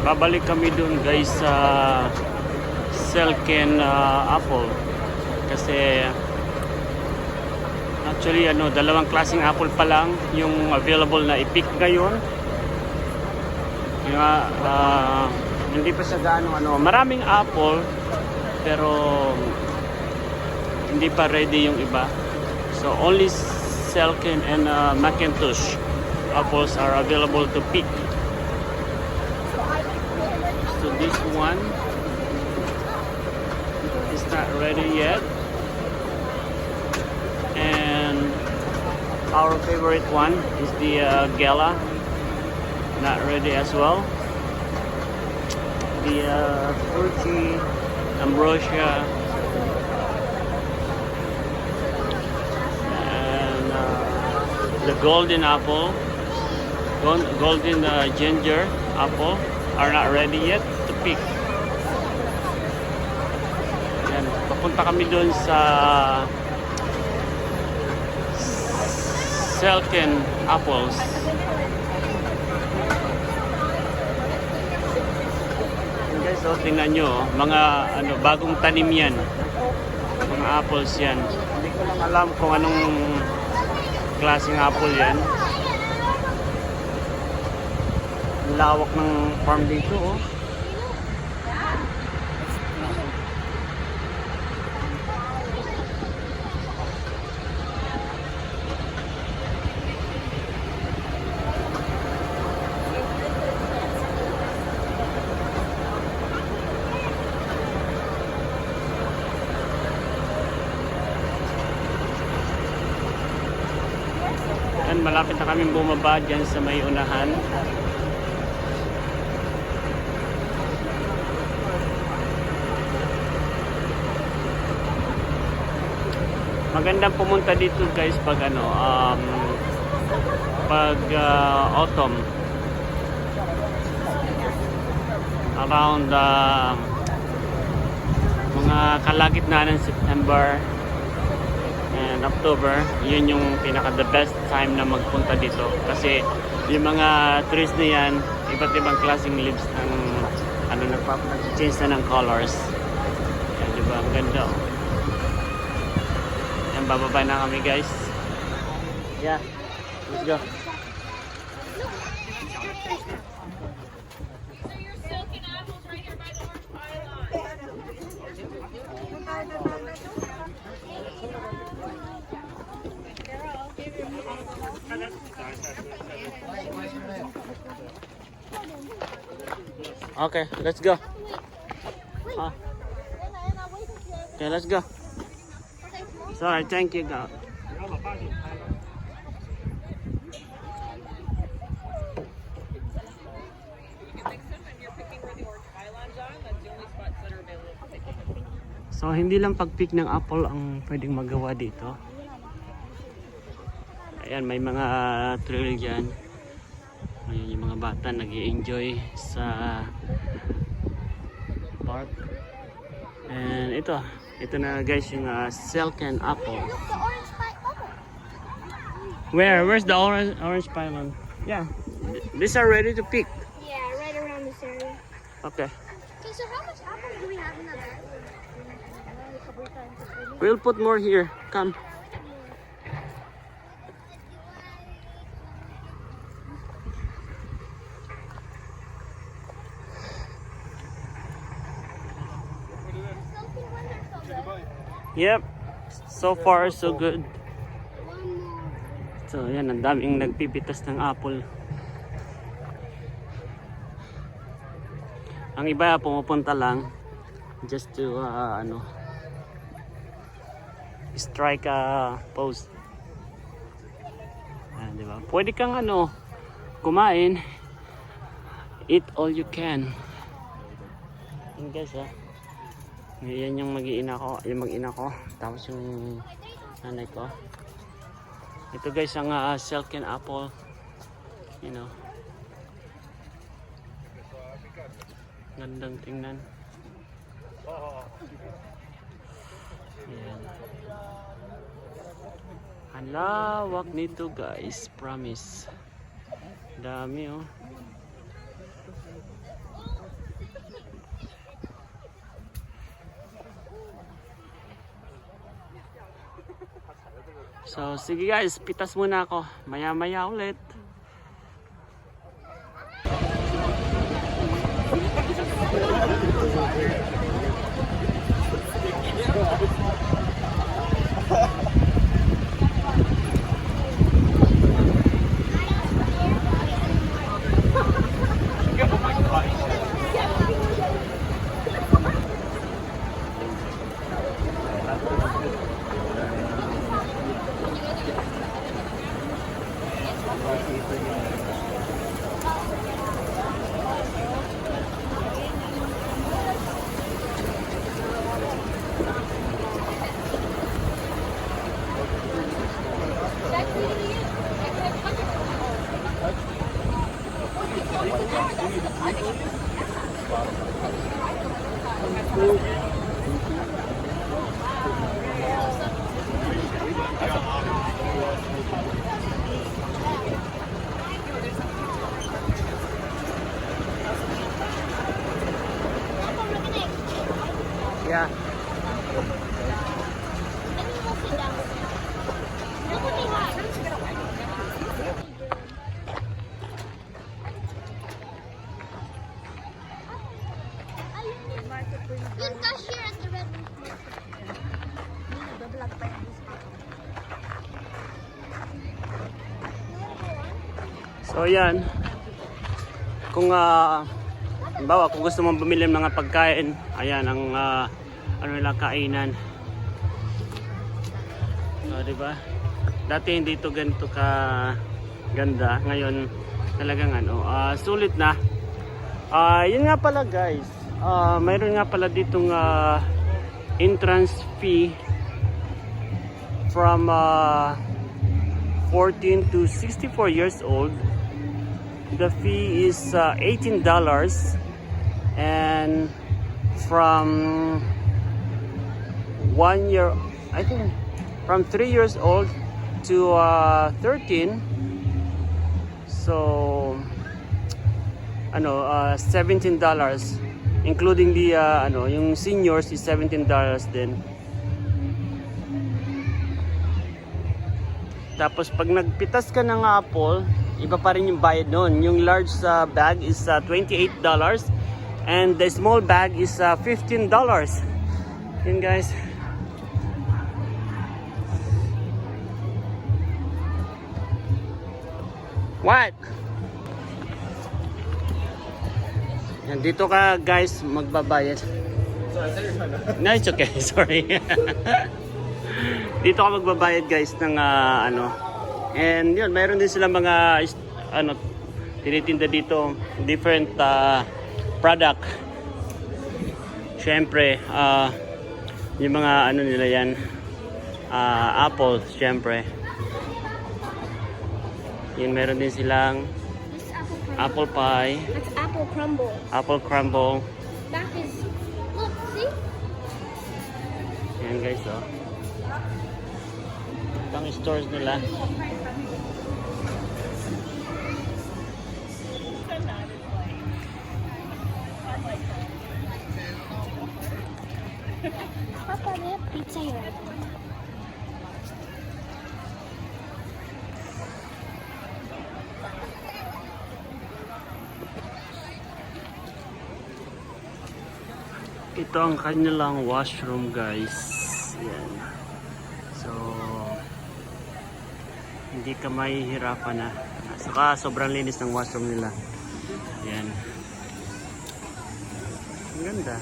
Babalik kami dun guys sa Selken apple kasi actually dalawang klaseng apple pa lang yung available na i-pick ngayon. Hindi pa sa gaano maraming apple pero hindi pa ready yung iba, so only Selken and Macintosh apples are available to pick. So this one is not ready yet, and our favorite one is the Gala, not ready as well. The Fruity Ambrosia and the Golden Apple, Golden Ginger Apple are not ready yet to pick. Yan, papunta kami dun sa Selken apples. And guys, tingnan nyo, mga bagong tanim yan, mga apples yan. Hindi ko lang alam kung anong klaseng apple yan. Lawak ng farm dito, oh. And malapit na kami bumaba dyan sa may unahan. Magandang pumunta dito guys pag autumn, around mga kalagitnaan ng September and October. Yun yung pinaka the best time na magpunta dito kasi yung mga trees na yan, iba't ibang klaseng leaves ng nag-change na ng colors. Yan, diba? Ang ganda, oh. Ayan, bababa na kami guys. Yeah, let's go. Okay, let's go. Okay, let's go. Sorry, thank you, God. So, hindi lang pag-pick ng apple ang pwedeng magawa dito. Ayan, may mga trail dyan. Ayan, yung mga bata nag-i-enjoy sa park. And ito na guys yung silken apple. Where's the orange pylon? Yeah, these are ready to pick. Yeah, right around this area. Okay. Okay, so how much apples do we have in the bag? We'll put more here. Come. Yep. So far, so good. So, yan. Ang daming nagpipitas ng apple. Ang iba pumupunta lang just to strike a pose. Ayan, diba? Pwede kang kumain, eat all you can. Yan guys yan yung mag-iina ko, tapos yung nanay ko. Ito guys ang silken apple, you know. Gandang tingnan. Ayan. Ang lawak nito guys, promise. Dami So sige guys, pitas muna ako. Maya-maya ulit. Yeah. Yung cashier at the red So yan. Kung halimbawa kung gusto mong bumili ng mga pagkain, ayan ang nila kainan. So, di ba? Dati hindi ito ganito ka ganda. Ngayon talagang sulit na. Yun nga pala guys. Mayroon nga pala ditong entrance fee from 14 to 64 years old. The fee is $18, and from 1 year, I think from 3 years old to 13, so $17, including the yung seniors is $17 din. Tapos pag nagpitas ka ng apple, iba pa rin yung bayad nun. Yung large bag is $28 and the small bag is $15. Yun guys. What? Yan, dito ka guys magbabayad. No, it's okay. Sorry. Dito ka magbabayad guys ng ano. And yun, mayroon din sila mga ano, tinitinda dito different product. Syempre, yung mga ano nila yan, apple, syempre. Yun, meron din silang This is apple crumble. apple pie, That's apple crumble. apple crumble. Back is, look, see? Yan guys, oh. Ito ang stores nila. Papa, they have pizza here. Ito ang kanilang washroom guys. Yan. So, hindi ka mahihirapan na. Saka sobrang linis ng washroom nila. Yan. Ang ganda.